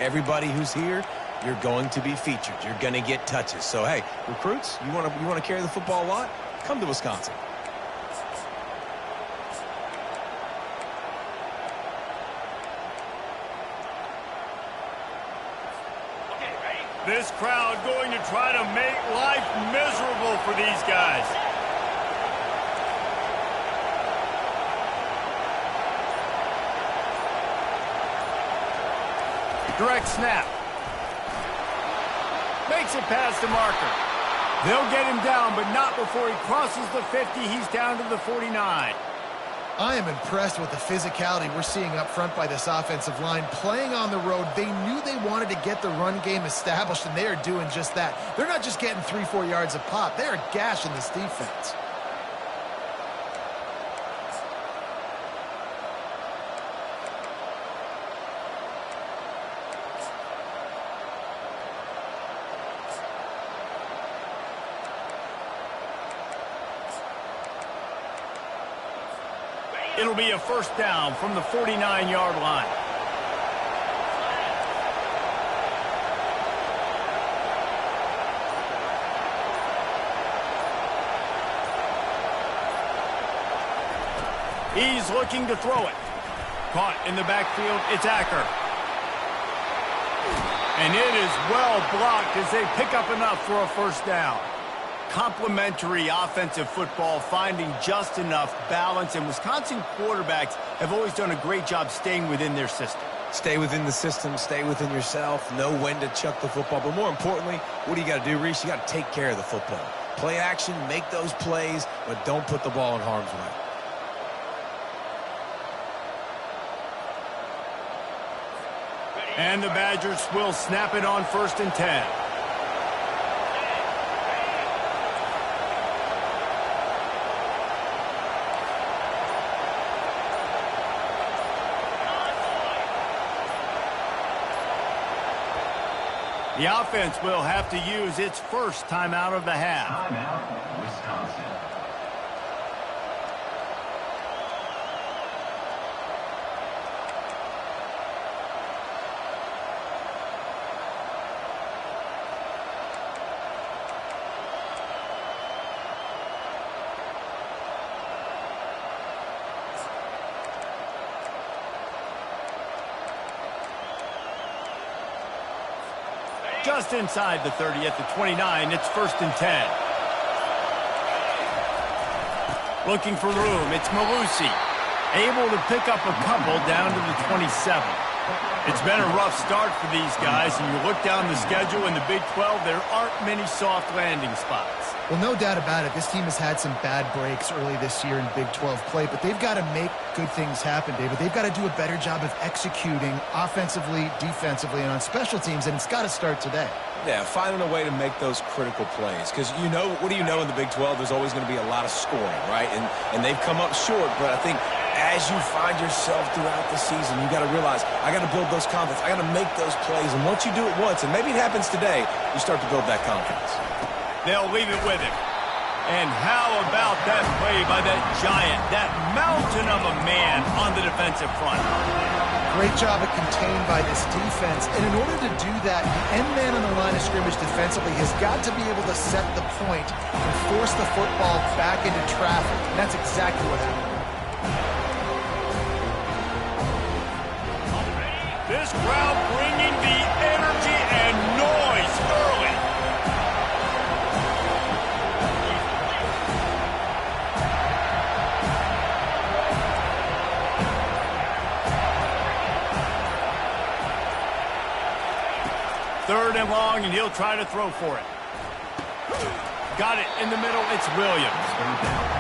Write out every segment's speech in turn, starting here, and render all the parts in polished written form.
Everybody who's here, you're going to be featured. You're going to get touches. So, hey, recruits, you want to carry the football a lot? Come to Wisconsin. This crowd going to try to make life miserable for these guys. Direct snap. Makes it past the marker. They'll get him down, but not before he crosses the 50. He's down to the 49. I am impressed with the physicality we're seeing up front by this offensive line. Playing on the road, they knew they wanted to get the run game established, and they are doing just that. They're not just getting 3-4 yards a pop. They are gashing this defense. It'll be a first down from the 49-yard line. He's looking to throw it. Caught in the backfield, it's Acker. And it is well blocked as they pick up enough for a first down. Complementary offensive football, finding just enough balance, and Wisconsin quarterbacks have always done a great job staying within their system. Stay within the system, stay within yourself, know when to chuck the football. But more importantly, what do you got to do, Reese? You got to take care of the football. Play action, make those plays, but don't put the ball in harm's way. And the Badgers will snap it on 1st and 10. The offense will have to use its first timeout of the half. Timeout, Wisconsin. Just inside the 30 at the 29, it's 1st and 10. Looking for room, it's Malusi. Able to pick up a couple down to the 27. It's been a rough start for these guys, and you look down the schedule in the Big 12, there aren't many soft landing spots. Well, no doubt about it. This team has had some bad breaks early this year in Big 12 play, but they've got to make good things happen, David. They've got to do a better job of executing offensively, defensively, and on special teams, and it's got to start today. Yeah, finding a way to make those critical plays. Because, you know, what do you know in the Big 12? There's always going to be a lot of scoring, right? And they've come up short, but I think as you find yourself throughout the season, you got to realize, I got to build those confidence. I got to make those plays. And once you do it once, and maybe it happens today, you start to build that confidence. They'll leave it with him. And how about that play by that giant, that mountain of a man on the defensive front? Great job of contained by this defense. And in order to do that, the end man on the line of scrimmage defensively has got to be able to set the point and force the football back into traffic. And that's exactly what happened. This crowd bringing the energy and noise early. Third and long, and he'll try to throw for it. Got it in the middle. It's Williams.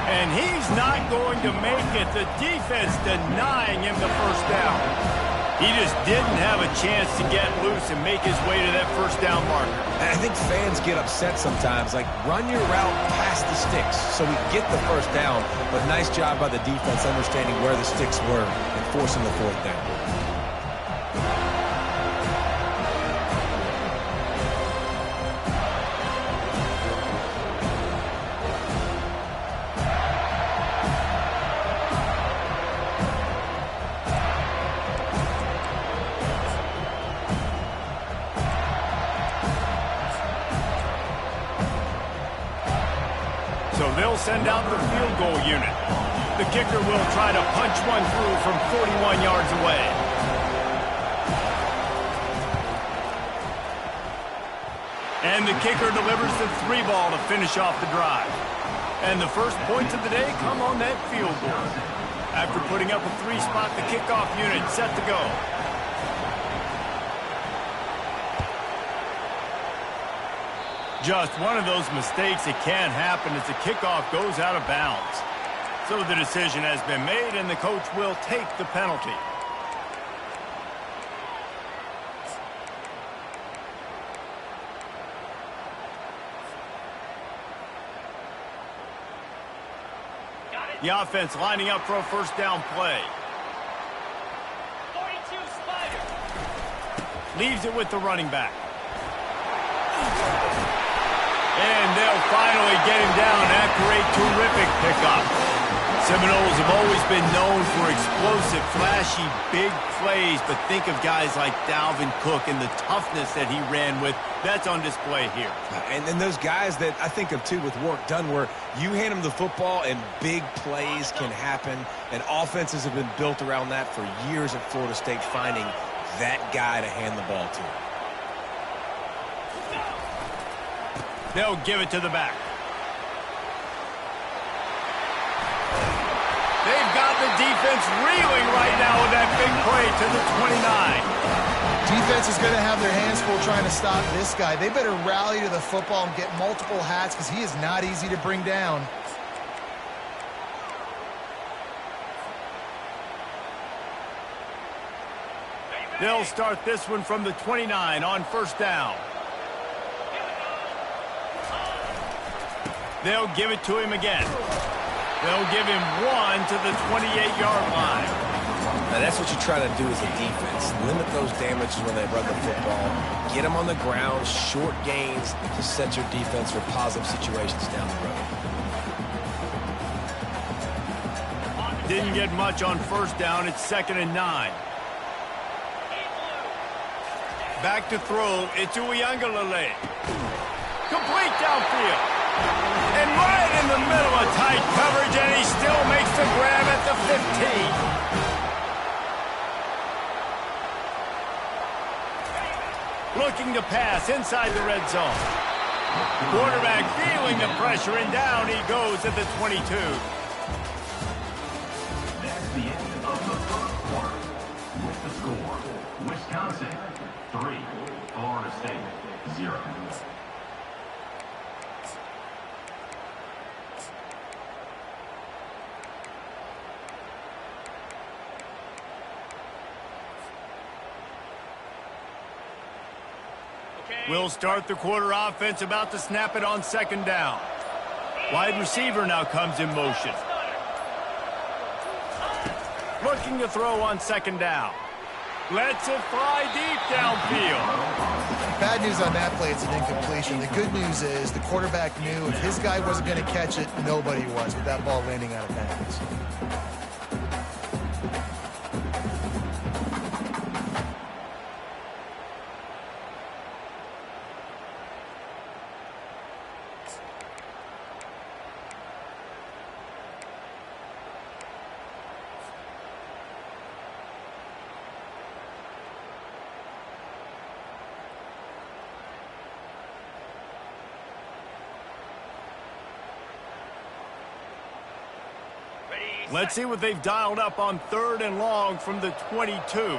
And he's not going to make it. The defense denying him the first down. He just didn't have a chance to get loose and make his way to that first down marker. And I think fans get upset sometimes. Like, run your route past the sticks so we get the first down. But nice job by the defense understanding where the sticks were and forcing the fourth down. they'll send out the field goal unit. The kicker will try to punch one through from 41 yards away. And the kicker delivers the 3 ball to finish off the drive. And the first points of the day come on that field goal. After putting up a 3-spot, the kickoff unit set to go. Just one of those mistakes that can happen as the kickoff goes out of bounds. So the decision has been made, and the coach will take the penalty. The offense lining up for a first down play. 42 Spider. Leaves it with the running back. And they'll finally get him down after a terrific pickup. Seminoles have always been known for explosive, flashy, big plays, but think of guys like Dalvin Cook and the toughness that he ran with. That's on display here. And then those guys that I think of, too, with work done, where you hand them the football and big plays can happen, and offenses have been built around that for years at Florida State, finding that guy to hand the ball to. They'll give it to the back. They've got the defense reeling right now with that big play to the 29. Defense is going to have their hands full trying to stop this guy. They better rally to the football and get multiple hats because he is not easy to bring down. They'll start this one from the 29 on first down. They'll give it to him again. They'll give him one to the 28-yard line. Now, that's what you try to do as a defense. Limit those damages when they run the football. Get them on the ground, short gains to set your defense for positive situations down the road. Didn't get much on first down. It's 2nd and 9. Back to throw. It's Uiagalelei. Complete downfield. And right in the middle of tight coverage, and he still makes the grab at the 15. Looking to pass inside the red zone. Quarterback feeling the pressure, and down he goes at the 22. That's the end of the first quarter. With the score, Wisconsin 3, Florida State 0. We'll start the quarter offense, about to snap it on 2nd down. Wide receiver now comes in motion. Looking to throw on 2nd down. Lets it fly deep downfield. Bad news on that play, it's an incompletion. The good news is the quarterback knew if his guy wasn't going to catch it, nobody was with that ball landing out of bounds. Let's see what they've dialed up on 3rd and long from the 22. 29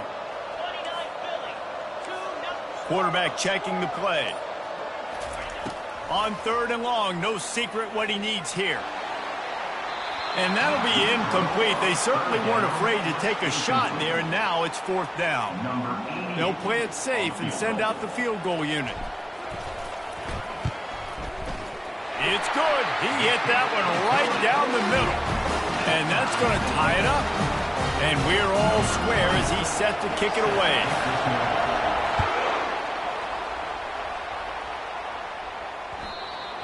Philly. 2 Quarterback checking the play. On 3rd and long, no secret what he needs here. And that'll be incomplete. They certainly weren't afraid to take a shot there, and now it's 4th down. They'll play it safe and send out the field goal unit. It's good. He hit that one right down the middle. And that's going to tie it up. And we're all square as he's set to kick it away.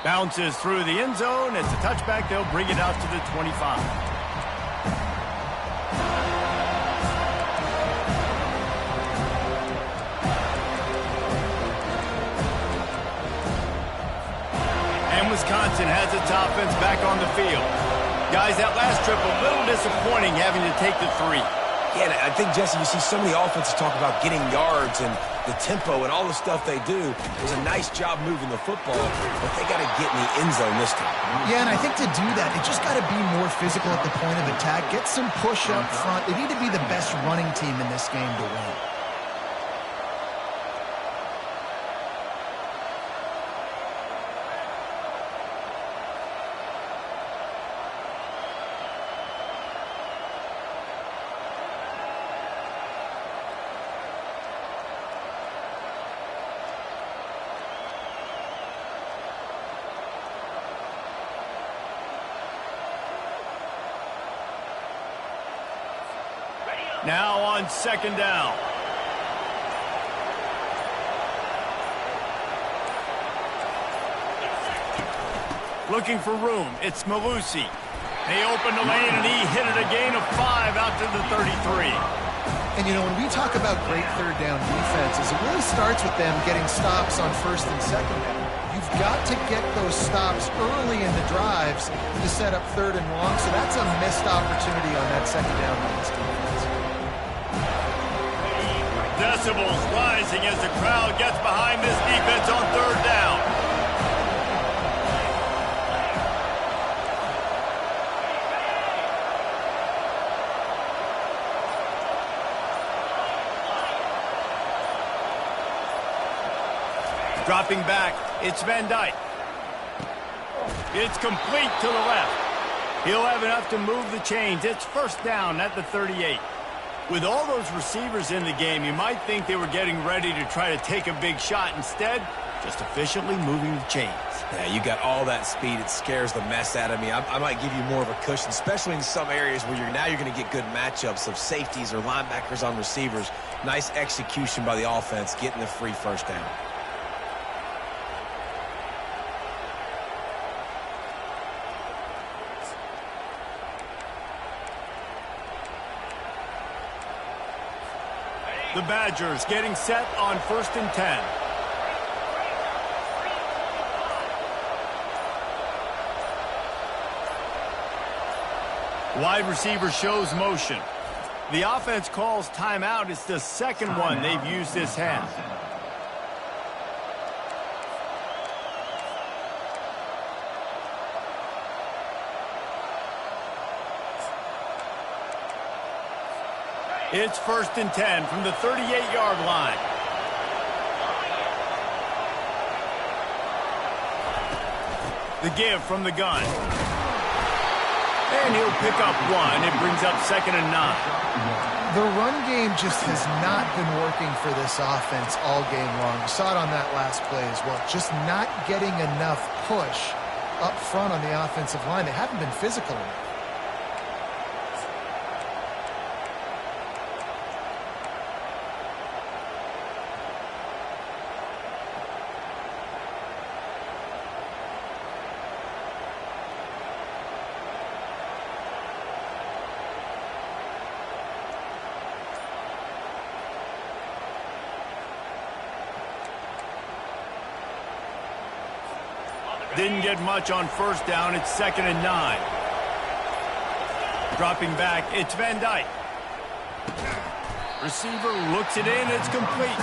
Bounces through the end zone. It's a touchback. They'll bring it out to the 25. Wisconsin has its offense back on the field. Guys, that last trip a little disappointing having to take the 3. Yeah, I think, Jesse, you see so many offenses talk about getting yards and the tempo and all the stuff they do. It was a nice job moving the football, but they got to get in the end zone this time. Yeah, and I think to do that, they just got to be more physical at the point of attack, get some push up front. They need to be the best running team in this game to win. Now on 2nd down. Looking for room. It's Malusi. They opened the lane, and he hit it a gain of 5 out to the 33. And, you know, when we talk about great third down defenses, it really starts with them getting stops on 1st and 2nd down. You've got to get those stops early in the drives to set up 3rd and long, so that's a missed opportunity on that 2nd down by this defense. Decibels rising as the crowd gets behind this defense on 3rd down. Dropping back, it's Van Dyke. It's complete to the left. He'll have enough to move the chains. It's 1st down at the 38. With all those receivers in the game, you might think they were getting ready to try to take a big shot. Instead, just efficiently moving the chains. Yeah, you got all that speed. It scares the mess out of me. I might give you more of a cushion, especially in some areas where you're going to get good matchups of safeties or linebackers on receivers. Nice execution by the offense, getting the free 1st down. The Badgers getting set on 1st and 10. Wide receiver shows motion. The offense calls timeout. It's the 2nd one they've used this half. It's 1st and 10 from the 38-yard line. The give from the gun. And he'll pick up 1. It brings up 2nd and 9. The run game just has not been working for this offense all game long. You saw it on that last play as well. Just not getting enough push up front on the offensive line. They haven't been physical enough. Didn't get much on 1st down. It's 2nd and 9. Dropping back, it's Van Dyke. Receiver looks it in. It's complete.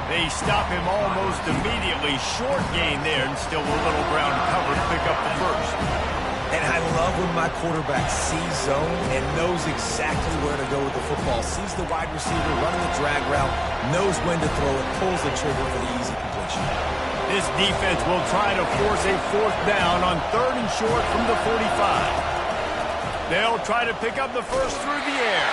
They stop him almost immediately. Short gain there, and still a little ground cover to pick up the 1st. And I love when my quarterback sees zone and knows exactly where to go with the football. Sees the wide receiver running the drag route, knows when to throw it, pulls the trigger for the easy completion. This defense will try to force a 4th down on 3rd and short from the 45. They'll try to pick up the 1st through the air.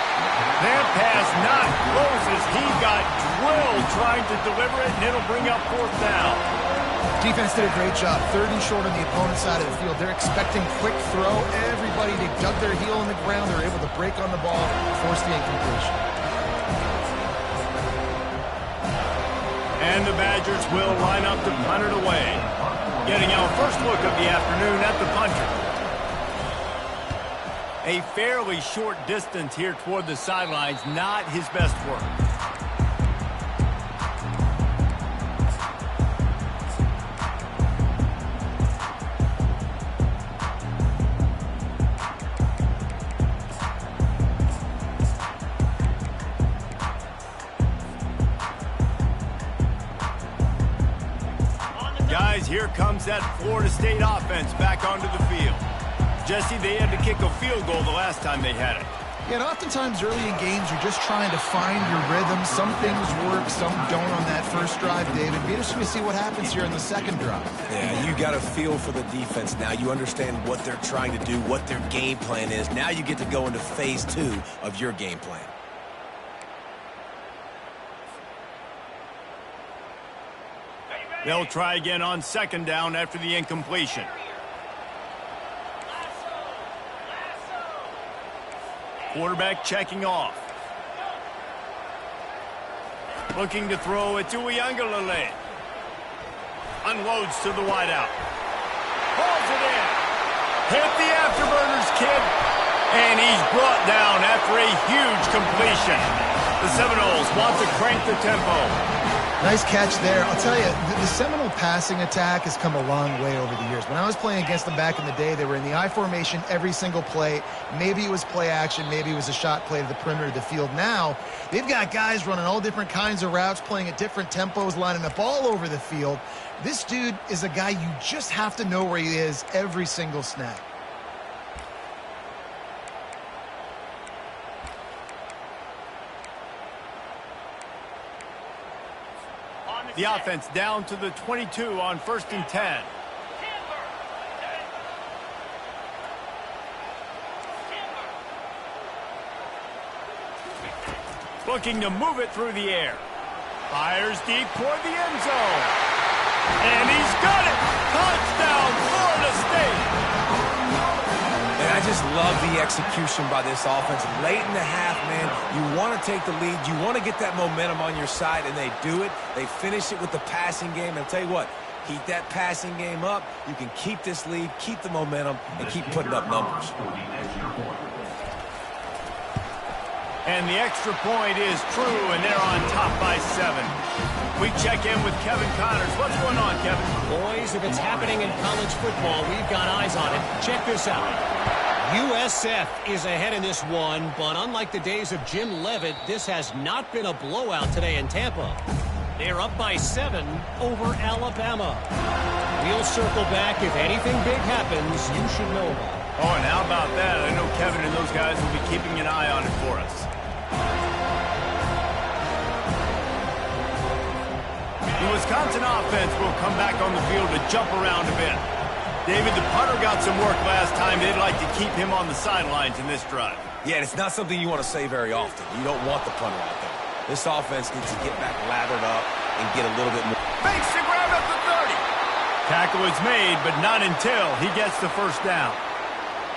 That pass not close as he got drilled trying to deliver it, and it'll bring up 4th down. Defense did a great job. 3rd and short on the opponent's side of the field. They're expecting quick throw. Everybody, they dug their heel in the ground. They're able to break on the ball, force the incompletion. And the Badgers will line up to punt it away. Getting our first look of the afternoon at the punter. A fairly short distance here toward the sidelines, not his best work. Guys, here comes that Florida State offense back onto the field. Jesse, they had to kick a field goal the last time they had it. Yeah, and oftentimes early in games, you're just trying to find your rhythm. Some things work, some don't on that first drive, David. Be interesting to see what happens here in the second drive. Yeah, you got a feel for the defense now. You understand what they're trying to do, what their game plan is. Now you get to go into phase 2 of your game plan. They'll try again on second down after the incompletion. Quarterback checking off. Looking to throw it to Uiagalelei. Unloads to the wideout. Pulls it in. Hit the afterburners, kid. And he's brought down after a huge completion. The Seminoles want to crank the tempo. Nice catch there. I'll tell you, the Seminole passing attack has come a long way over the years. When I was playing against them back in the day, they were in the I formation every single play. Maybe it was play action. Maybe it was a shot play to the perimeter of the field. Now, they've got guys running all different kinds of routes, playing at different tempos, lining up all over the field. This dude is a guy you just have to know where he is every single snap. The offense down to the 22 on 1st and 10. Looking to move it through the air. Fires deep toward the end zone. And he's got it! Touchdown, Florida State! And I just love the execution by this offense. Late in the half, man, you want to take the lead. You want to get that momentum on your side, and they do it. They finish it with the passing game. And I'll tell you what, keep that passing game up. You can keep this lead, keep the momentum, and keep putting up numbers. And the extra point is true, and they're on top by 7. We check in with Kevin Connors. What's going on, Kevin? Boys, if it's happening in college football, we've got eyes on it. Check this out. USF is ahead in this one, but unlike the days of Jim Leavitt, this has not been a blowout today in Tampa. They're up by 7 over Alabama. We'll circle back. If anything big happens, you should know about it. Oh, and how about that? I know Kevin and those guys will be keeping an eye on it for us. The Wisconsin offense will come back on the field to jump around a bit. David, the punter got some work last time. They'd like to keep him on the sidelines in this drive. Yeah, it's not something you want to say very often. You don't want the punter out there. This offense needs to get back lathered up and get a little bit more. Makes the grab at the 30. Tackle is made, but not until he gets the first down.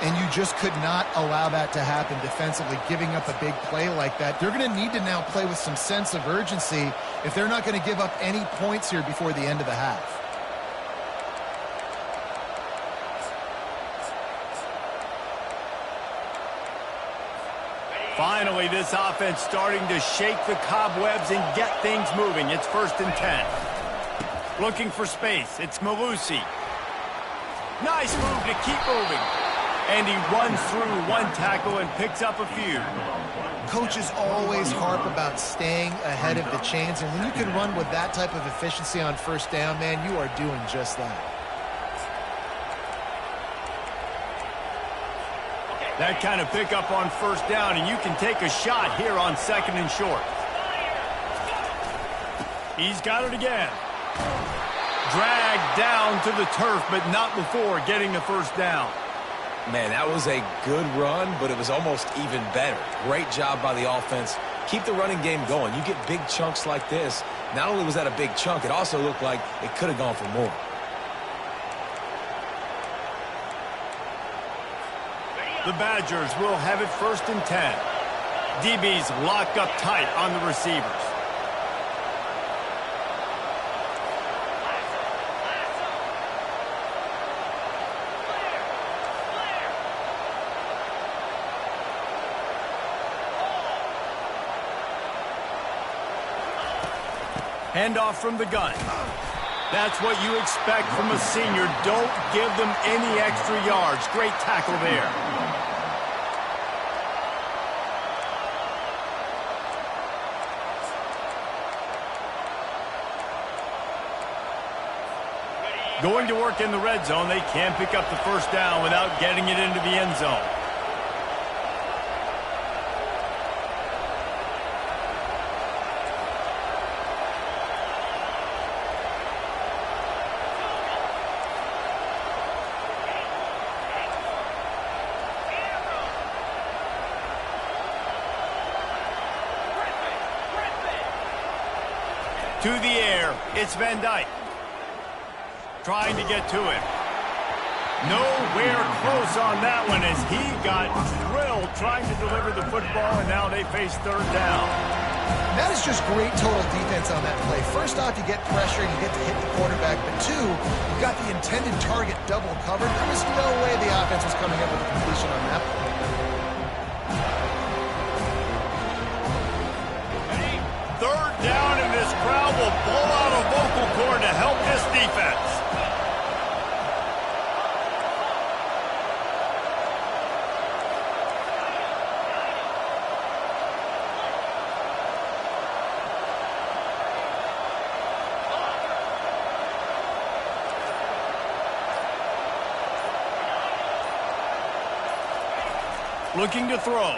And you just could not allow that to happen defensively, giving up a big play like that. They're going to need to now play with some sense of urgency if they're not going to give up any points here before the end of the half. Finally, this offense starting to shake the cobwebs and get things moving. It's 1st and 10. Looking for space. It's Malusi. Nice move to keep moving. And he runs through one tackle and picks up a few. Coaches always harp about staying ahead of the chains, and when you can run with that type of efficiency on first down, man, you are doing just that. That kind of pickup on first down, and you can take a shot here on 2nd and short. He's got it again. Dragged down to the turf, but not before getting the first down. Man, that was a good run, but it was almost even better. Great job by the offense. Keep the running game going. You get big chunks like this. Not only was that a big chunk, it also looked like it could have gone for more. The Badgers will have it 1st and 10. DBs lock up tight on the receivers. Handoff from the gun. That's what you expect from a senior. Don't give them any extra yards. Great tackle there. Going to work in the red zone, they can pick up the first down without getting it into the end zone. To the air, it's Van Dyke. Trying to get to him. Nowhere close on that one as he got drilled trying to deliver the football, and now they face third down. That is just great total defense on that play. First off, you get pressure and you get to hit the quarterback, but two, you've got the intended target double covered. There was no way the offense was coming up with a completion on that play. Third down, and this crowd will blow out a vocal cord to help this defense. Looking to throw.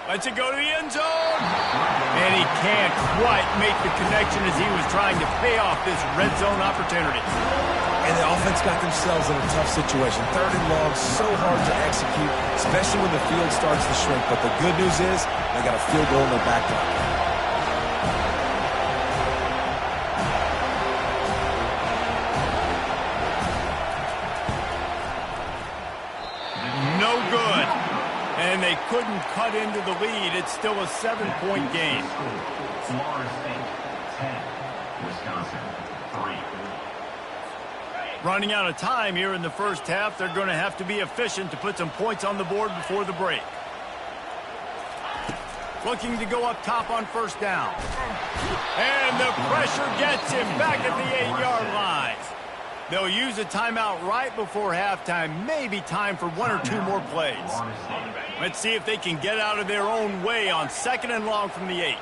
Lets it go to the end zone. And he can't quite make the connection as he was trying to pay off this red zone opportunity. And the offense got themselves in a tough situation. Third and long, so hard to execute, especially when the field starts to shrink. But the good news is they got a field goal in their back pocket. No good. And they couldn't cut into the lead. It's still a 7-point game. Florida State, 10. Wisconsin, 3. Running out of time here in the first half. They're going to have to be efficient to put some points on the board before the break. Looking to go up top on first down. And the pressure gets him back at the 8-yard line. They'll use a timeout right before halftime. Maybe time for one or two more plays. Let's see if they can get out of their own way on second and long from the 8.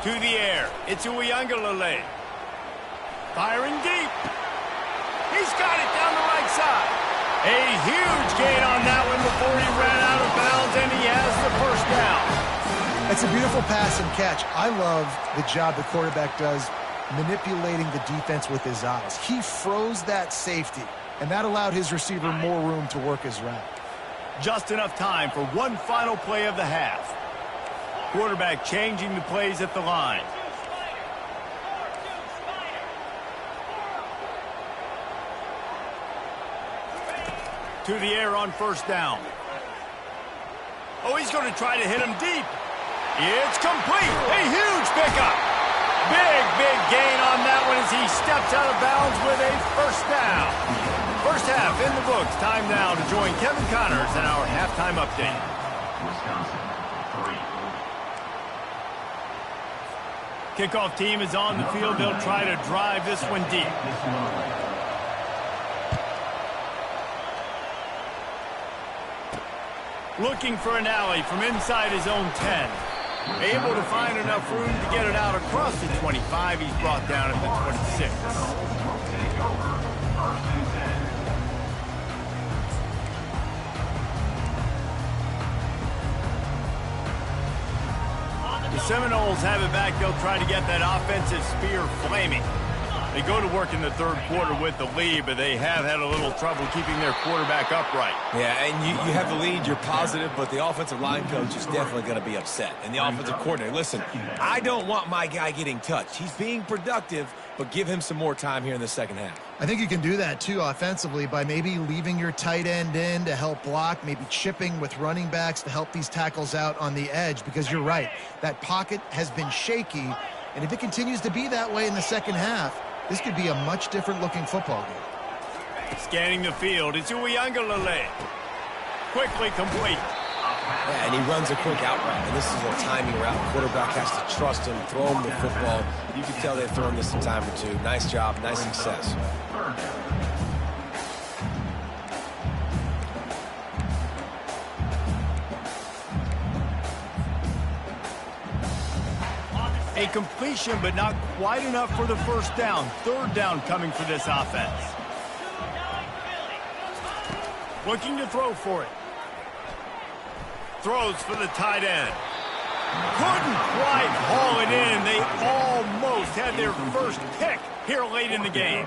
To the air. It's Uiagalelei. Firing deep. He's got it down the right side. A huge gain on that one before he ran out of bounds, and he has the first down. It's a beautiful pass and catch. I love the job the quarterback does manipulating the defense with his eyes. He froze that safety, and that allowed his receiver more room to work his route. Just enough time for one final play of the half. Quarterback changing the plays at the line. To the air on first down. Oh, he's going to try to hit him deep. It's complete. A huge pickup. Big gain on that one as he steps out of bounds with a first down. First half in the books. Time now to join Kevin Connors in our halftime update. Wisconsin, 3. Kickoff team is on the field. They'll try to drive this one deep. Looking for an alley from inside his own 10. Able to find enough room to get it out across the 25. He's brought down at the 26. The Seminoles have it back. They'll try to get that offensive spear flaming. They go to work in the third quarter with the lead, but they have had a little trouble keeping their quarterback upright. Yeah, and you have the lead, you're positive, but the offensive line coach is definitely going to be upset. And the offensive coordinator, listen, I don't want my guy getting touched. He's being productive, but give him some more time here in the second half. I think you can do that, too, offensively, by maybe leaving your tight end in to help block, maybe chipping with running backs to help these tackles out on the edge, because you're right, that pocket has been shaky, and if it continues to be that way in the second half, this could be a much different-looking football game. Scanning the field, it's Uiagalelei. Quickly complete. Yeah, and he runs a quick out route, and this is a timing route. The quarterback has to trust him, throw him the football. You can tell they've thrown this a time or two. Nice job, nice success. A completion, but not quite enough for the first down. Third down coming for this offense. Looking to throw for it. Throws for the tight end. Couldn't quite haul it in. They almost had their first pick here late in the game.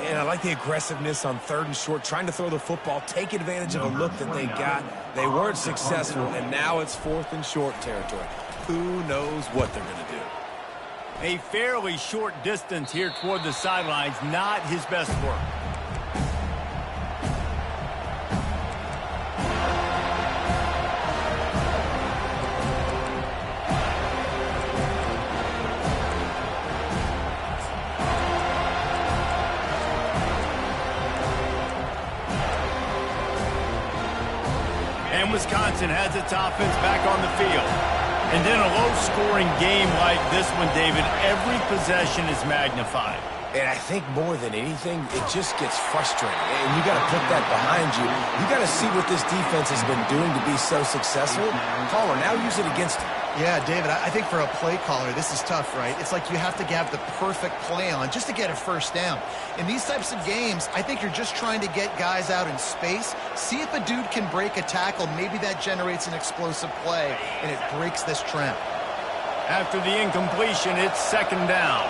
And I like the aggressiveness on 3rd and short, trying to throw the football, take advantage of a look that they got. They weren't successful, and now it's 4th and short territory. Who knows what they're going to do? A fairly short distance here toward the sidelines, not his best work. And Wisconsin has its offense back on the field. And in a low-scoring game like this one, David, every possession is magnified. And I think more than anything, it just gets frustrating. And you got to put that behind you. You got to see what this defense has been doing to be so successful. Caller, now use it against them. Yeah, David, I think for a play caller, this is tough, right? It's like you have to have the perfect play on just to get a first down. In these types of games, I think you're just trying to get guys out in space, see if a dude can break a tackle. Maybe that generates an explosive play, and it breaks this trend. After the incompletion, it's 2nd down.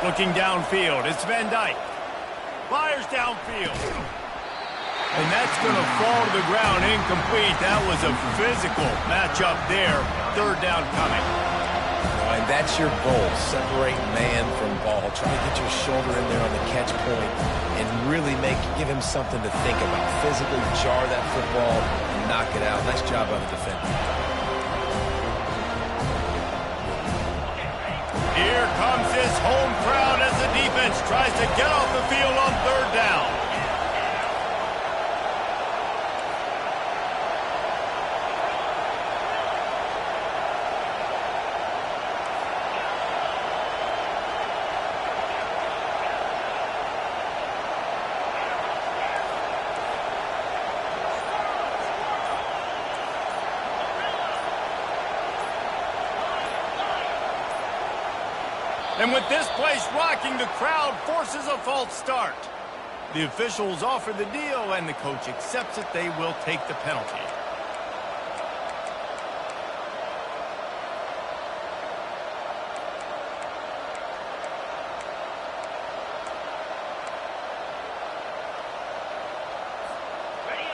Looking downfield, it's Van Dyke. Fires downfield. And that's going to fall to the ground incomplete. That was a physical matchup there. 3rd down coming. And that's your goal. Separate man from ball. Try to get your shoulder in there on the catch point and really give him something to think about. Physically jar that football and knock it out. Nice job by the defender. Here comes this home crowd as the defense tries to get off the field on 3rd down. And with this place rocking, the crowd forces a false start. The officials offer the deal, and the coach accepts it. They will take the penalty.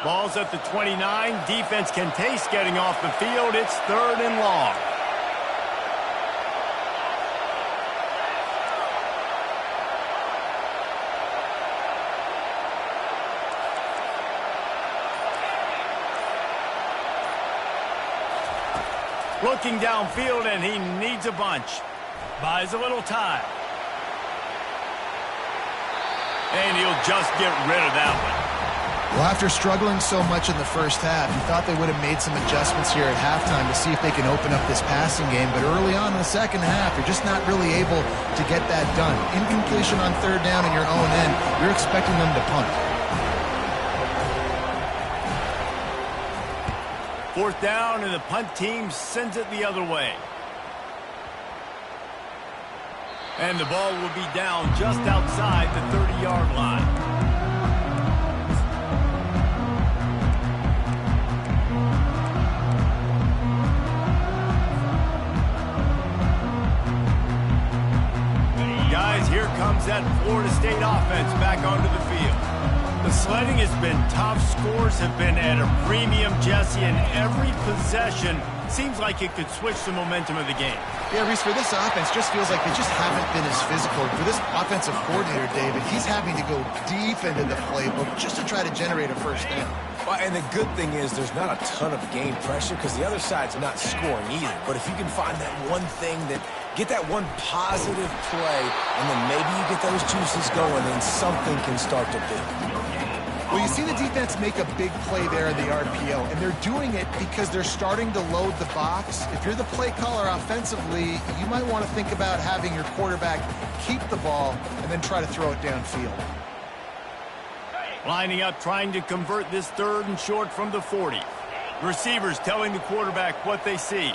Ball's at the 29. Defense can taste getting off the field. It's 3rd and long. Looking downfield, and he needs a bunch. Buys a little time. And he'll just get rid of that one. Well, after struggling so much in the first half, you thought they would have made some adjustments here at halftime to see if they can open up this passing game. But early on in the second half, you're just not really able to get that done. Incompletion on 3rd down in your own end, you're expecting them to punt. 4th down, and the punt team sends it the other way. And the ball will be down just outside the 30-yard line. Guys, here comes that Florida State offense back onto the field. The sledding has been tough. Scores have been at a premium, Jesse, and every possession seems like it could switch the momentum of the game. Yeah, Reese, for this offense, just feels like they just haven't been as physical. For this offensive coordinator, David, he's having to go deep into the playbook just to try to generate a first down. Well, and the good thing is there's not a ton of game pressure because the other side's not scoring either. But if you can find that one thing get that one positive play, and then maybe you get those juices going, and something can start to build. Well, you see the defense make a big play there in the RPO, and they're doing it because they're starting to load the box. If you're the play caller offensively, you might want to think about having your quarterback keep the ball and then try to throw it downfield. Lining up, trying to convert this 3rd and short from the 40. Receivers telling the quarterback what they see.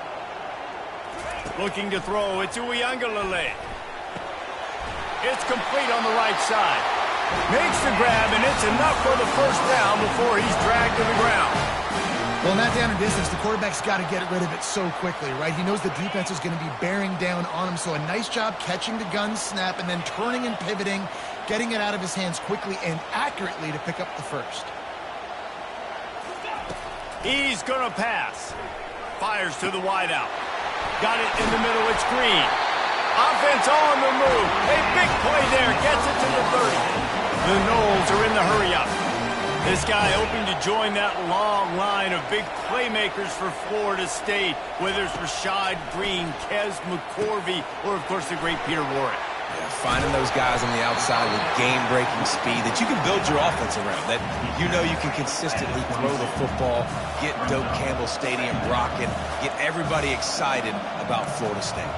Looking to throw. It's Uiagalelei. It's complete on the right side. Makes the grab, and it's enough for the first down before he's dragged to the ground. Well, not down in distance, the quarterback's got to get rid of it so quickly, right? He knows the defense is going to be bearing down on him, so a nice job catching the gun snap and then turning and pivoting, getting it out of his hands quickly and accurately to pick up the first. He's going to pass. Fires to the wideout. Got it in the middle. It's Green. Offense on the move. A big play there. Gets it to the 30. The Noles are in the hurry-up. This guy hoping to join that long line of big playmakers for Florida State, whether it's Rashad Green, Kez McCorvey, or, of course, the great Peter Warrick. Yeah, finding those guys on the outside with game-breaking speed that you can build your offense around, that you know you can consistently throw the football, get Doak Campbell Stadium rocking, get everybody excited about Florida State.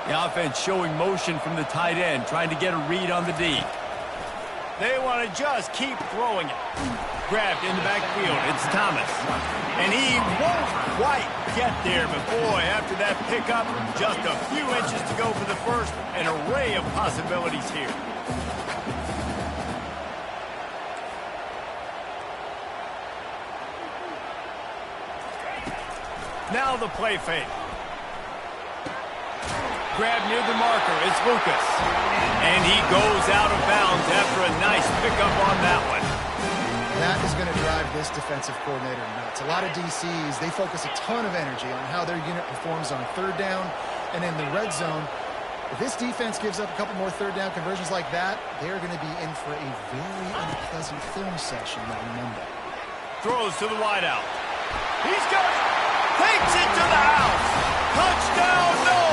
The offense showing motion from the tight end, trying to get a read on the D. They want to just keep throwing it. Grabbed in the backfield. It's Thomas. And he won't quite get there, but boy, after that pickup, just a few inches to go for the first. An array of possibilities here. Now the play fake. Grab near the marker. It's Lucas. And he goes out of bounds after a nice pickup on that one. That is going to drive this defensive coordinator nuts. A lot of DCs, they focus a ton of energy on how their unit performs on third down and in the red zone. If this defense gives up a couple more third down conversions like that, they're going to be in for a very unpleasant film session on Monday. Throws to the wideout. He's got it. Takes it to the house. Touchdown, no!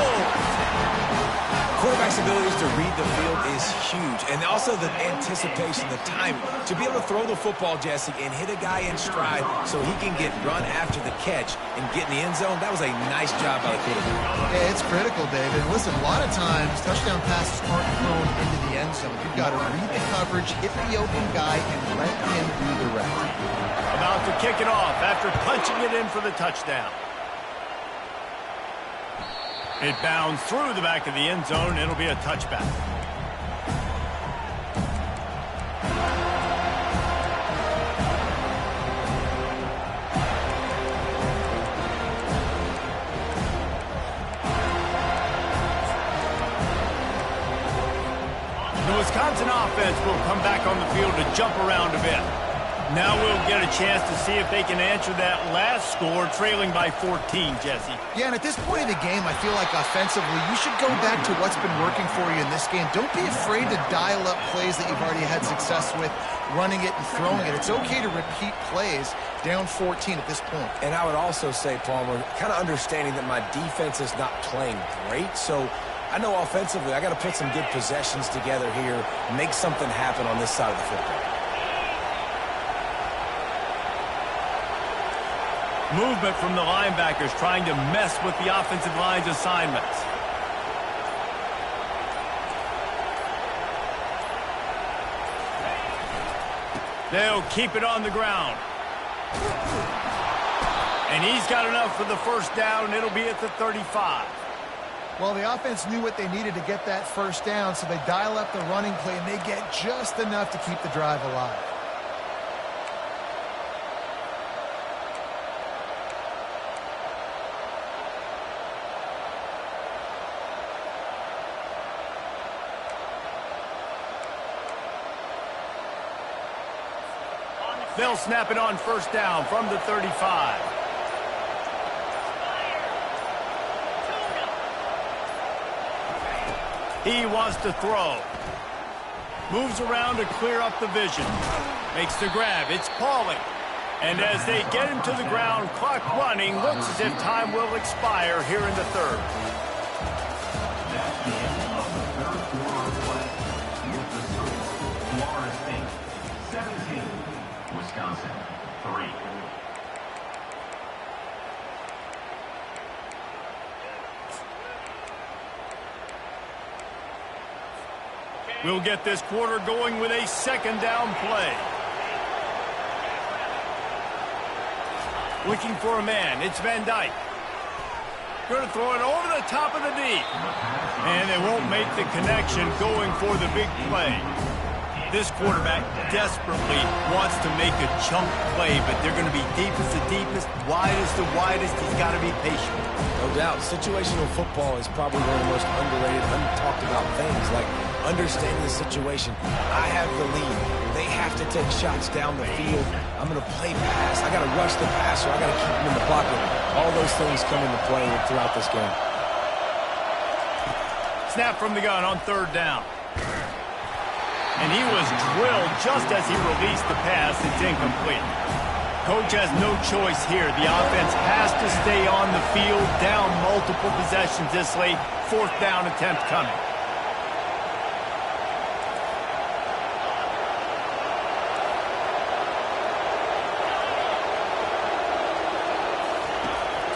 Quarterback's abilities to read the field is huge, and also the anticipation, the time to be able to throw the football, Jesse, and hit a guy in stride so he can get run after the catch and get in the end zone. That was a nice job by the quarterback. Yeah, it's critical, David. And listen, a lot of times touchdown passes aren't thrown into the end zone. You've got to read the coverage, hit the open guy, and let him do the rest. About to kick it off after punching it in for the touchdown. It bounds through the back of the end zone. It'll be a touchback. The Wisconsin offense will come back on the field to jump around a bit. Now we'll get a chance to see if they can answer that last score, trailing by 14, Jesse. Yeah, and at this point of the game, I feel like offensively, you should go back to what's been working for you in this game. Don't be afraid to dial up plays that you've already had success with, running it and throwing it. It's okay to repeat plays down 14 at this point. And I would also say, Palmer, kind of understanding that my defense is not playing great, so I know offensively I got to put some good possessions together here, make something happen on this side of the football. Movement from the linebackers trying to mess with the offensive line's assignments. They'll keep it on the ground. And he's got enough for the first down. It'll be at the 35. Well, the offense knew what they needed to get that first down, so they dial up the running play, and they get just enough to keep the drive alive. They'll snap it on first down from the 35. He wants to throw. Moves around to clear up the vision. Makes the grab. It's Pauling. And as they get him to the ground, clock running, looks as if time will expire here in the third. That's the end of the third quarter of play. With the score, Florida State 17, Wisconsin 3. We'll get this quarter going with a second down play. Looking for a man. It's Van Dyke. Going to throw it over the top of the knee. And they won't make the connection going for the big play. This quarterback desperately wants to make a chunk play, but they're going to be deepest to deepest, widest to widest. He's got to be patient. No doubt. Situational football is probably one of the most underrated, untalked about things, like understanding the situation. I have the lead. They have to take shots down the field. I'm going to play pass. I got to rush the passer. I got to keep him in the pocket. All those things come into play throughout this game. Snap from the gun on 3rd down. And he was drilled just as he released the pass. It's incomplete. Coach has no choice here. The offense has to stay on the field, down multiple possessions this late. 4th down attempt coming.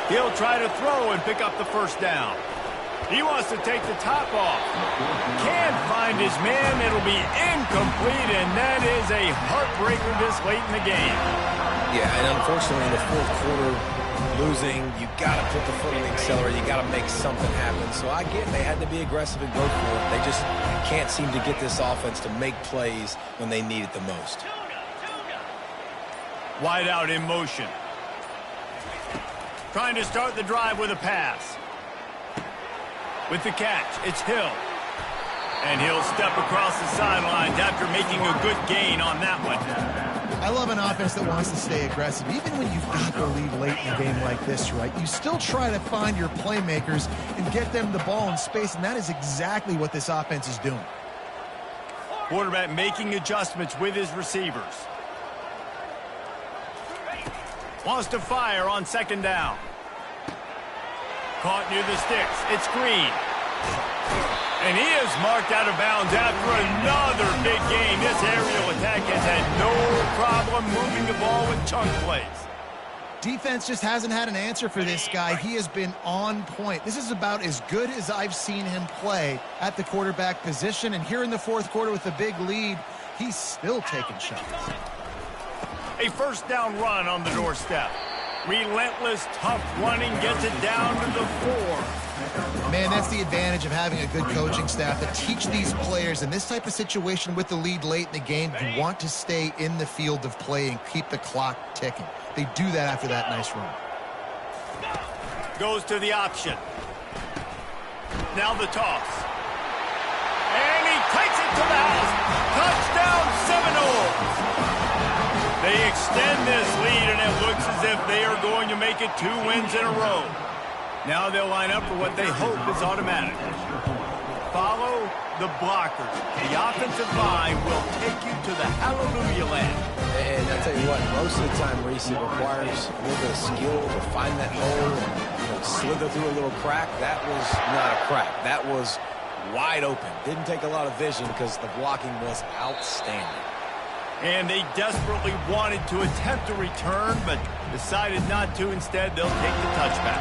He'll try to throw and pick up the 1st down. He wants to take the top off. Can't find his man. It'll be incomplete, and that is a heartbreaker this late in the game. Yeah, and unfortunately in the 4th quarter, losing, you got to put the foot on the accelerator. You got to make something happen. So I get they had to be aggressive and go for it. They just can't seem to get this offense to make plays when they need it the most. Wide out in motion. Trying to start the drive with a pass. With the catch, it's Hill. And he'll step across the sidelines after making a good gain on that one. I love an offense that wants to stay aggressive. Even when you've got the lead late in a game like this, right, you still try to find your playmakers and get them the ball in space, and that is exactly what this offense is doing. Quarterback making adjustments with his receivers. Wants to fire on 2nd down. Caught near the sticks. It's Green. And he is marked out of bounds after another big game. This aerial attack has had no problem moving the ball with chunk plays. Defense just hasn't had an answer for this guy. He has been on point. This is about as good as I've seen him play at the quarterback position. And here in the 4th quarter with a big lead, he's still taking shots. A 1st down run on the doorstep. Relentless, tough running, gets it down to the 4. Man, that's the advantage of having a good coaching staff that teach these players in this type of situation with the lead late in the game. You want to stay in the field of play and keep the clock ticking. They do that after that nice run. Goes to the option. Now the toss. And he takes it to the house. Touchdown Seminoles. They extend this lead, and it looks as if they are going to make it 2 wins in a row. Now they'll line up for what they hope is automatic. Follow the blockers. The offensive line will take you to the hallelujah land. And I tell you what, most of the time, Reese, it requires a little bit of skill to find that hole and slither through a little crack. That was not a crack. That was wide open. Didn't take a lot of vision because the blocking was outstanding. And they desperately wanted to attempt a return, but decided not to. Instead, they'll take the touchback.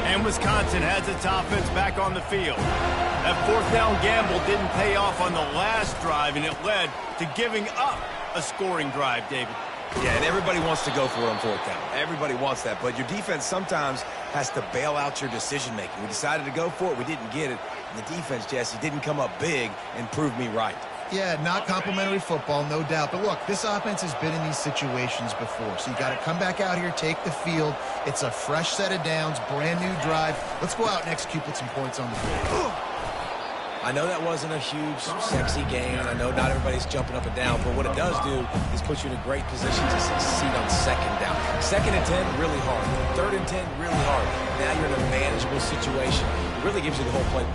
And Wisconsin has its offense back on the field. That 4th down gamble didn't pay off on the last drive, and it led to giving up a scoring drive, David. Yeah, and everybody wants to go for it on 4th down. Everybody wants that, but your defense sometimes has to bail out your decision-making. We decided to go for it. We didn't get it. And the defense, Jesse, didn't come up big and prove me right. Yeah, not complimentary football, no doubt. But look, this offense has been in these situations before. So you got to come back out here, take the field. It's a fresh set of downs, brand new drive. Let's go out and execute with some points on the board. I know that wasn't a huge, sexy game. I know not everybody's jumping up and down, but what it does do is put you in a great position to succeed on 2nd down. 2nd and 10, really hard. 3rd and 10, really hard. Now you're in a manageable situation. It really gives you the whole playbook.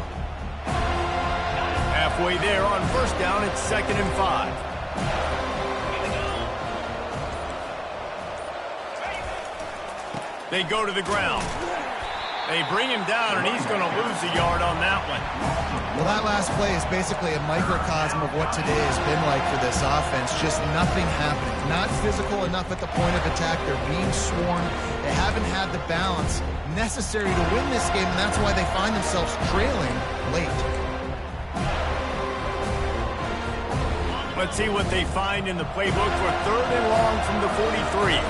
Halfway there on 1st down, it's 2nd and 5. They go to the ground. They bring him down, and he's going to lose a yard on that one. Well, that last play is basically a microcosm of what today has been like for this offense. Just nothing happening. Not physical enough at the point of attack. They're being swarmed. They haven't had the balance necessary to win this game, and that's why they find themselves trailing late. Let's see what they find in the playbook for 3rd and long from the 43.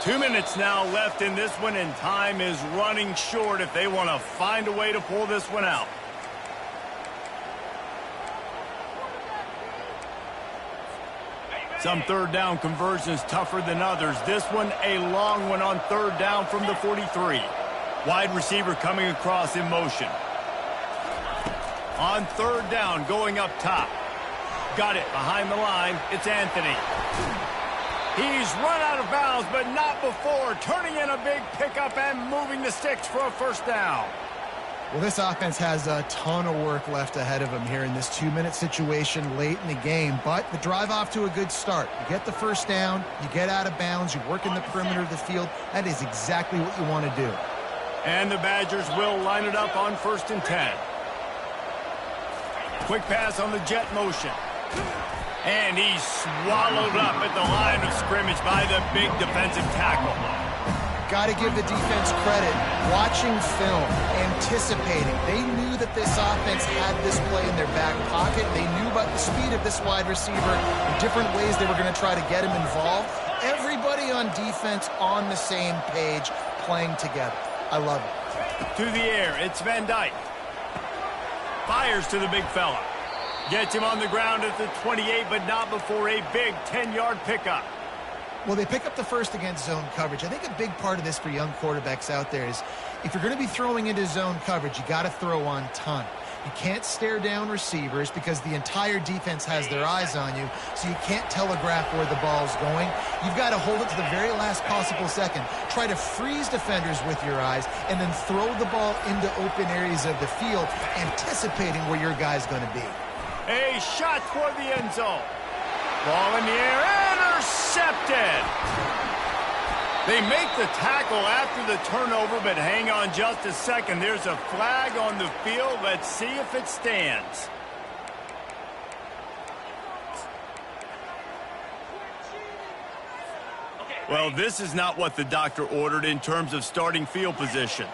Two minutes now left in this one, and time is running short if they want to find a way to pull this one out. Some 3rd down conversions tougher than others. This one a long one on 3rd down from the 43. Wide receiver coming across in motion. On 3rd down, going up top. Got it behind the line. It's Anthony. He's run out of bounds, but not before. Turning in a big pickup and moving the sticks for a 1st down. Well, this offense has a ton of work left ahead of them here in this 2-minute situation late in the game, but the drive off to a good start. You get the 1st down, you get out of bounds, you work in the perimeter of the field. That is exactly what you want to do. And the Badgers will line it up on 1st and 10. Quick pass on the jet motion. And he's swallowed up at the line of scrimmage by the big defensive tackle. Got to give the defense credit. Watching film, anticipating. They knew that this offense had this play in their back pocket. They knew about the speed of this wide receiver, the different ways they were going to try to get him involved. Everybody on defense on the same page, playing together. I love it. To the air, it's Van Dyke. Fires to the big fella. Gets him on the ground at the 28, but not before a big 10-yard pickup. Well, they pick up the 1st against zone coverage. I think a big part of this for young quarterbacks out there is if you're going to be throwing into zone coverage, you got to throw on time. You can't stare down receivers because the entire defense has their eyes on you, so you can't telegraph where the ball's going. You've got to hold it to the very last possible second. Try to freeze defenders with your eyes and then throw the ball into open areas of the field, anticipating where your guy's going to be. A shot toward the end zone. Ball in the air, intercepted. They make the tackle after the turnover, but hang on just a second. There's a flag on the field. Let's see if it stands. Well, this is not what the doctor ordered in terms of starting field position.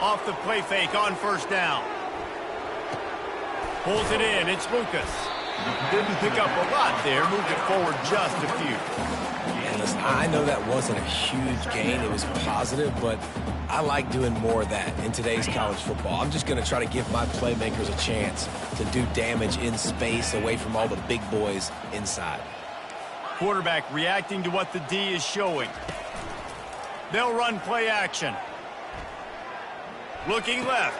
Off the play fake on 1st down. Pulls it in. It's Lucas. Didn't pick up a lot there. Moved it forward just a few. And listen, I know that wasn't a huge gain. It was positive, but I like doing more of that in today's college football. I'm just going to try to give my playmakers a chance to do damage in space away from all the big boys inside. Quarterback reacting to what the D is showing. They'll run play action. Looking left.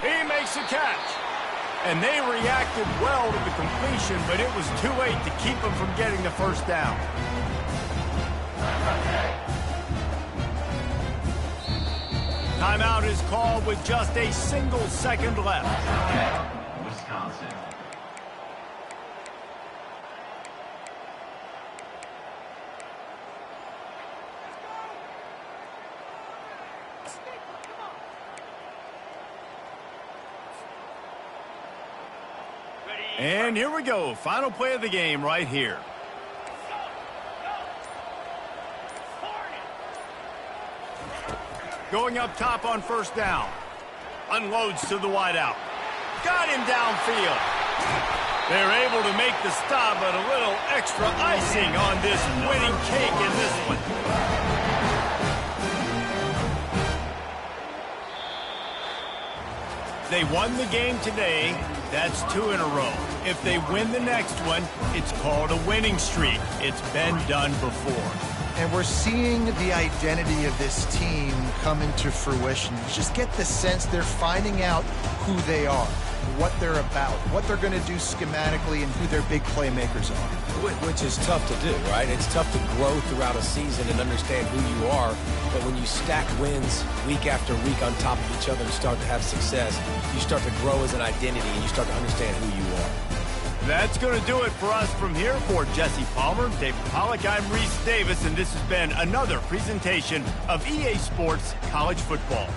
He makes a catch. And they reacted well to the completion, but it was too late to keep them from getting the 1st down. Timeout is called with just a single second left. Wisconsin. And here we go. Final play of the game right here. Going up top on 1st down. Unloads to the wideout. Got him downfield. They're able to make the stop, but a little extra icing on this winning cake in this one. They won the game today. That's 2 in a row. If they win the next one, it's called a winning streak. It's been done before. And we're seeing the identity of this team come into fruition. You just get the sense they're finding out who they are, what they're about, what they're going to do schematically, and who their big playmakers are. Which is tough to do, right? It's tough to grow throughout a season and understand who you are. But when you stack wins week after week on top of each other and start to have success, you start to grow as an identity and you start to understand who you are. That's going to do it for us from here. For Jesse Palmer, David Pollack, I'm Reese Davis, and this has been another presentation of EA Sports College Football.